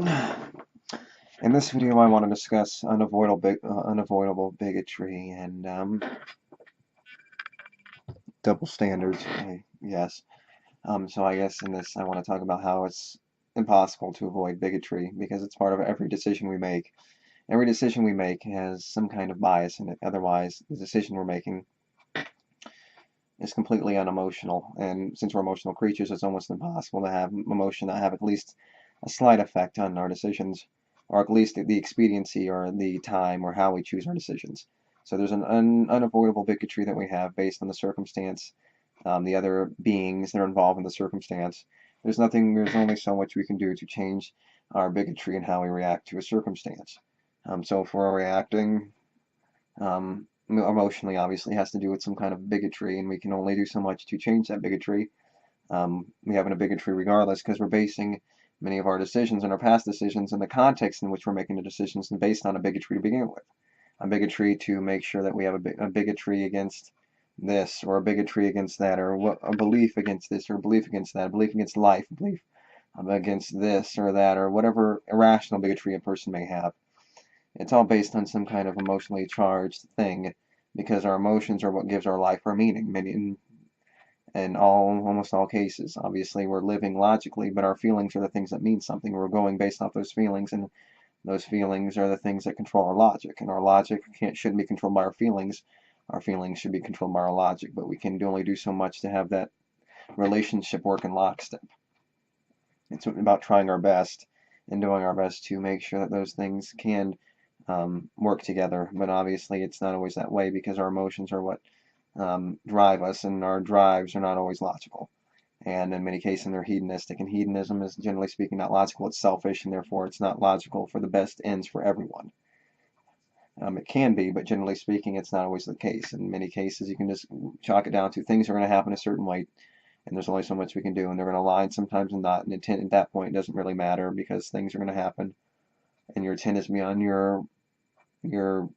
In this video, I want to discuss unavoidable bigotry and double standards. Yes. So I guess in this, I want to talk about how it's impossible to avoid bigotry because it's part of every decision we make. Every decision we make has some kind of bias in it. Otherwise, the decision we're making is completely unemotional. And since we're emotional creatures, it's almost impossible to have emotion that have at least a slight effect on our decisions, or at least the expediency or the time or how we choose our decisions. So there's an unavoidable bigotry that we have based on the circumstance, the other beings that are involved in the circumstance. There's only so much we can do to change our bigotry and how we react to a circumstance. So if we're reacting emotionally, obviously has to do with some kind of bigotry, and we can only do so much to change that bigotry. We have a bigotry regardless because we're basing many of our decisions and our past decisions in the context in which we're making the decisions and based on a bigotry to begin with. A bigotry to make sure that we have a bigotry against this or a bigotry against that, or a belief against this or a belief against that, a belief against life, a belief against this or that, or whatever irrational bigotry a person may have. It's all based on some kind of emotionally charged thing because our emotions are what gives our life our meaning. Maybe in almost all cases. Obviously, we're living logically, but our feelings are the things that mean something. We're going based off those feelings, and those feelings are the things that control our logic. And our logic shouldn't be controlled by our feelings. Our feelings should be controlled by our logic, but we can only do so much to have that relationship work in lockstep. It's about trying our best and doing our best to make sure that those things can work together. But obviously, it's not always that way because our emotions are what drive us, and our drives are not always logical. And in many cases, they're hedonistic. And hedonism is, generally speaking, not logical. It's selfish, and therefore it's not logical for the best ends for everyone. It can be, but generally speaking, it's not always the case. In many cases, you can just chalk it down to things are going to happen a certain way, and there's only so much we can do, and they're going to align sometimes and not. And intent at that point doesn't really matter because things are going to happen, and your intent is beyond your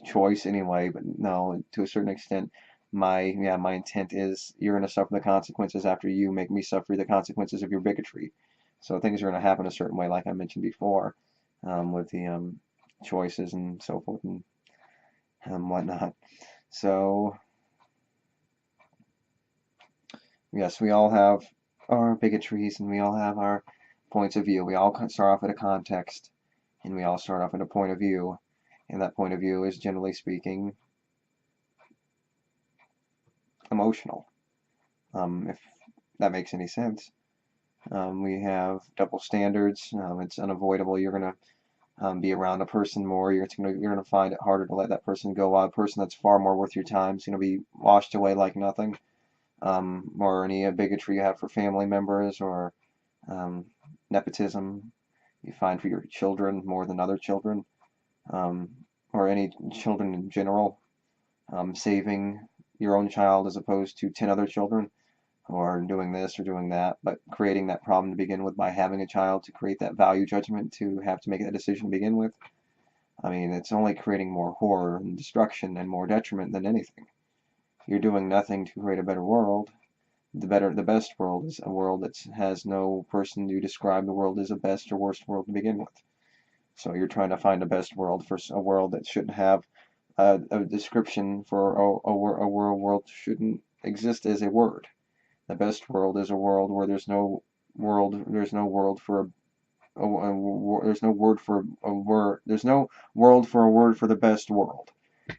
choice anyway. But no, to a certain extent, my intent is you're going to suffer the consequences after you make me suffer the consequences of your bigotry. So things are going to happen a certain way, like I mentioned before, with the choices and so forth and whatnot. So yes, we all have our bigotries and we all have our points of view. We all start off at a context, and we all start off at a point of view, and that point of view is, generally speaking, emotional, if that makes any sense. We have double standards. It's unavoidable. You're going to be around a person more. You're going to find it harder to let that person go. While a person that's far more worth your time is going to be washed away like nothing. Or any bigotry you have for family members, or nepotism you find for your children more than other children, or any children in general, saving your own child as opposed to 10 other children, or doing this or doing that, but creating that problem to begin with by having a child to create that value judgment to have to make that decision to begin with. I mean, it's only creating more horror and destruction and more detriment than anything. You're doing nothing to create a better world. The best world is a world that has no person to describe the world as a best or worst world to begin with. So you're trying to find a best world for a world that shouldn't have a description for a world shouldn't exist as a word. The best world is a world where there's no world for there's no word for a word, there's no world for a word for the best world.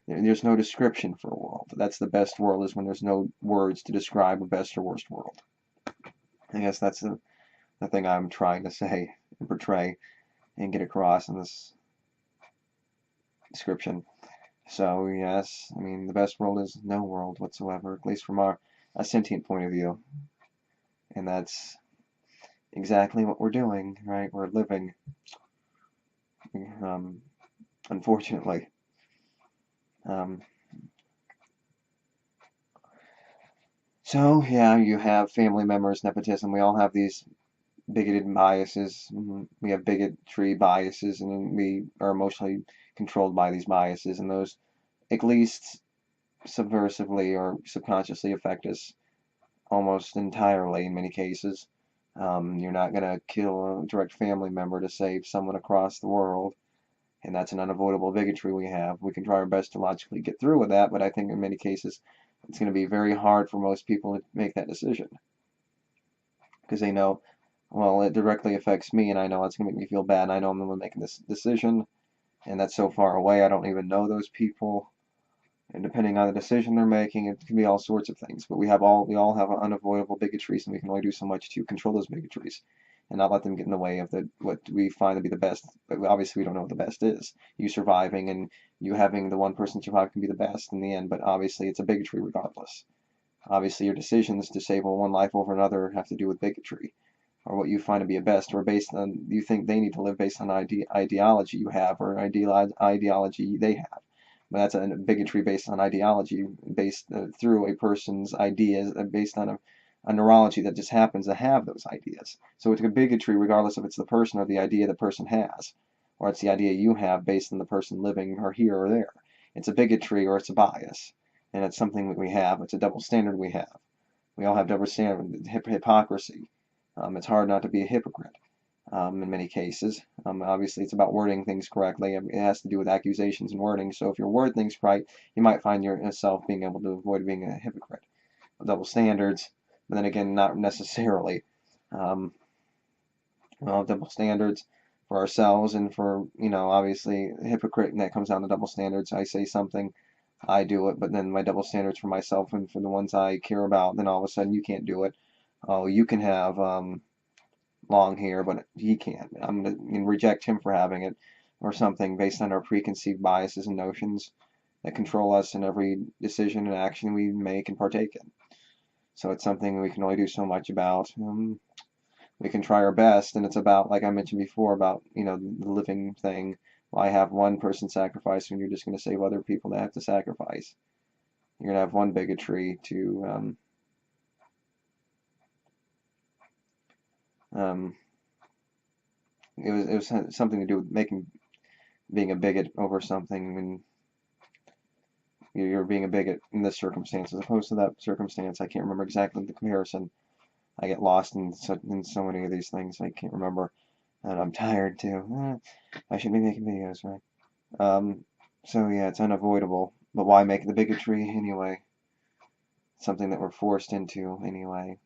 There's no description for a world. That's the best world, is when there's no words to describe a best or worst world. I guess that's the thing I'm trying to say and portray and get across in this description. So yes, I mean, the best world is no world whatsoever, at least from a sentient point of view. And that's exactly what we're doing, right? We're living, unfortunately. Um, so yeah, you have family members, nepotism. We all have these bigoted biases. We have bigotry biases, and we are emotionally controlled by these biases, and those at least subversively or subconsciously affect us almost entirely in many cases. You're not going to kill a direct family member to save someone across the world, and that's an unavoidable bigotry we have. We can try our best to logically get through with that, but I think in many cases it's going to be very hard for most people to make that decision because they know, well, it directly affects me, and I know it's going to make me feel bad, and I know I'm the one making this decision, and that's so far away, I don't even know those people. And depending on the decision they're making, it can be all sorts of things. But we all have unavoidable bigotries, and we can only do so much to control those bigotries, and not let them get in the way of what we find to be the best. But obviously, we don't know what the best is. You surviving and you having the one person survive can be the best in the end. But obviously, it's a bigotry regardless. Obviously, your decisions to save one life over another have to do with bigotry, or what you find to be a best, or based on you think they need to live based on ideology you have, or ideology they have. But that's a bigotry based on ideology, based through a person's ideas, based on a neurology that just happens to have those ideas. So it's a bigotry regardless if it's the person or the idea the person has, or it's the idea you have based on the person living or here or there. It's a bigotry or it's a bias, and it's something that we have. It's a double standard we have. We all have double standard, hypocrisy. It's hard not to be a hypocrite in many cases. Obviously, it's about wording things correctly. It has to do with accusations and wording. So if you word things right, you might find yourself being able to avoid being a hypocrite. Double standards, but then again, not necessarily. Um, well, double standards for ourselves and for, obviously, a hypocrite, and that comes down to double standards. I say something, I do it, but then my double standards for myself and for the ones I care about, then all of a sudden you can't do it. Oh, you can have long hair, but he can't. I'm going to reject him for having it, or something based on our preconceived biases and notions that control us in every decision and action we make and partake in. So it's something we can only do so much about. We can try our best, and it's about, like I mentioned before, about, the living thing. Why have one person sacrifice when you're just going to save other people that have to sacrifice? You're going to have one bigotry to it was something to do with being a bigot over something when you're being a bigot in this circumstance as opposed to that circumstance. I can't remember exactly the comparison. I get lost in so many of these things. I can't remember, and I'm tired too. I should be making videos, right? So yeah, it's unavoidable. But why make the bigotry anyway? Something that we're forced into anyway.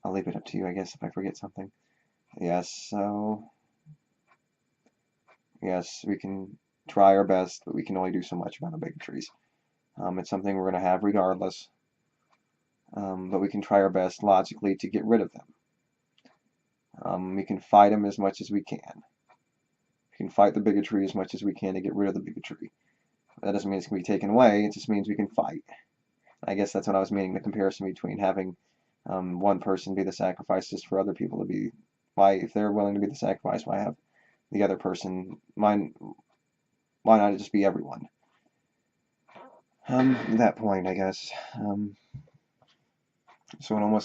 I'll leave it up to you, I guess, if I forget something. Yes, so yes, we can try our best, but we can only do so much about our bigotries. It's something we're going to have regardless, but we can try our best logically to get rid of them. We can fight them as much as we can. We can fight the bigotry as much as we can to get rid of the bigotry. That doesn't mean it's going to be taken away, it just means we can fight. I guess that's what I was meaning, the comparison between having one person be the sacrifice just for other people to be. Why, if they're willing to be the sacrifice, why have the other person, why not just be everyone? At that point, I guess. So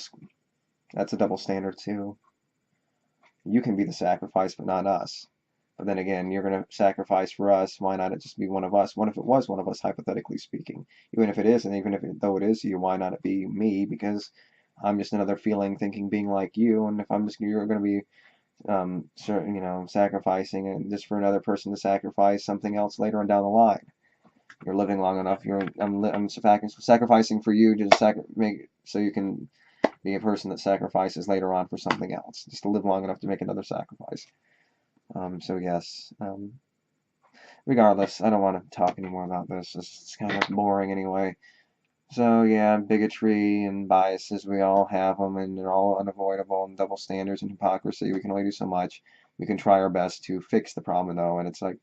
that's a double standard too. You can be the sacrifice, but not us. But then again, you're going to sacrifice for us. Why not it just be one of us? What if it was one of us, hypothetically speaking? Even if it is, and even if though it is you, why not it be me? Because I'm just another feeling, thinking, being like you. And if you're going to be, sacrificing and just for another person to sacrifice something else later on down the line. You're living long enough. I'm sacrificing for you to make so you can be a person that sacrifices later on for something else, just to live long enough to make another sacrifice. So yes, regardless, I don't want to talk anymore about this. It's kind of boring anyway. So yeah, bigotry and biases, we all have them, and they're all unavoidable, and double standards and hypocrisy. We can only do so much. We can try our best to fix the problem, though, and it's like,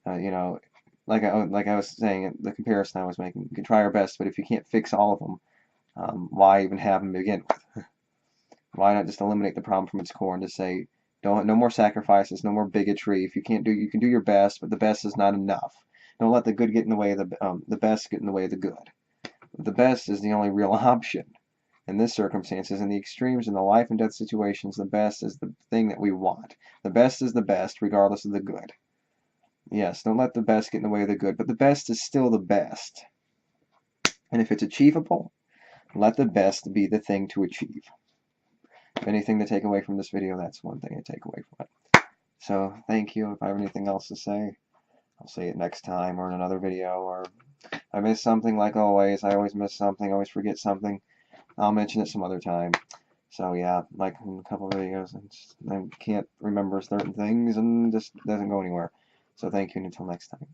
like I was saying, the comparison I was making, we can try our best, but if you can't fix all of them, why even have them to begin with? Why not just eliminate the problem from its core and just say, no more sacrifices, no more bigotry. If you can't do, you can do your best, but the best is not enough. Don't let the good get in the way of the best get in the way of the good. The best is the only real option. In this circumstances, in the extremes, in the life and death situations, the best is the thing that we want. The best is the best, regardless of the good. Yes, don't let the best get in the way of the good, but the best is still the best. And if it's achievable, let the best be the thing to achieve. anything to take away from this video, that's one thing to take away from it. So thank you. If I have anything else to say, I'll say it next time or in another video. Or if I miss something, like always, I always miss something, always forget something, I'll mention it some other time. So yeah, like in a couple of videos, I can't remember certain things and just doesn't go anywhere. So thank you, and until next time.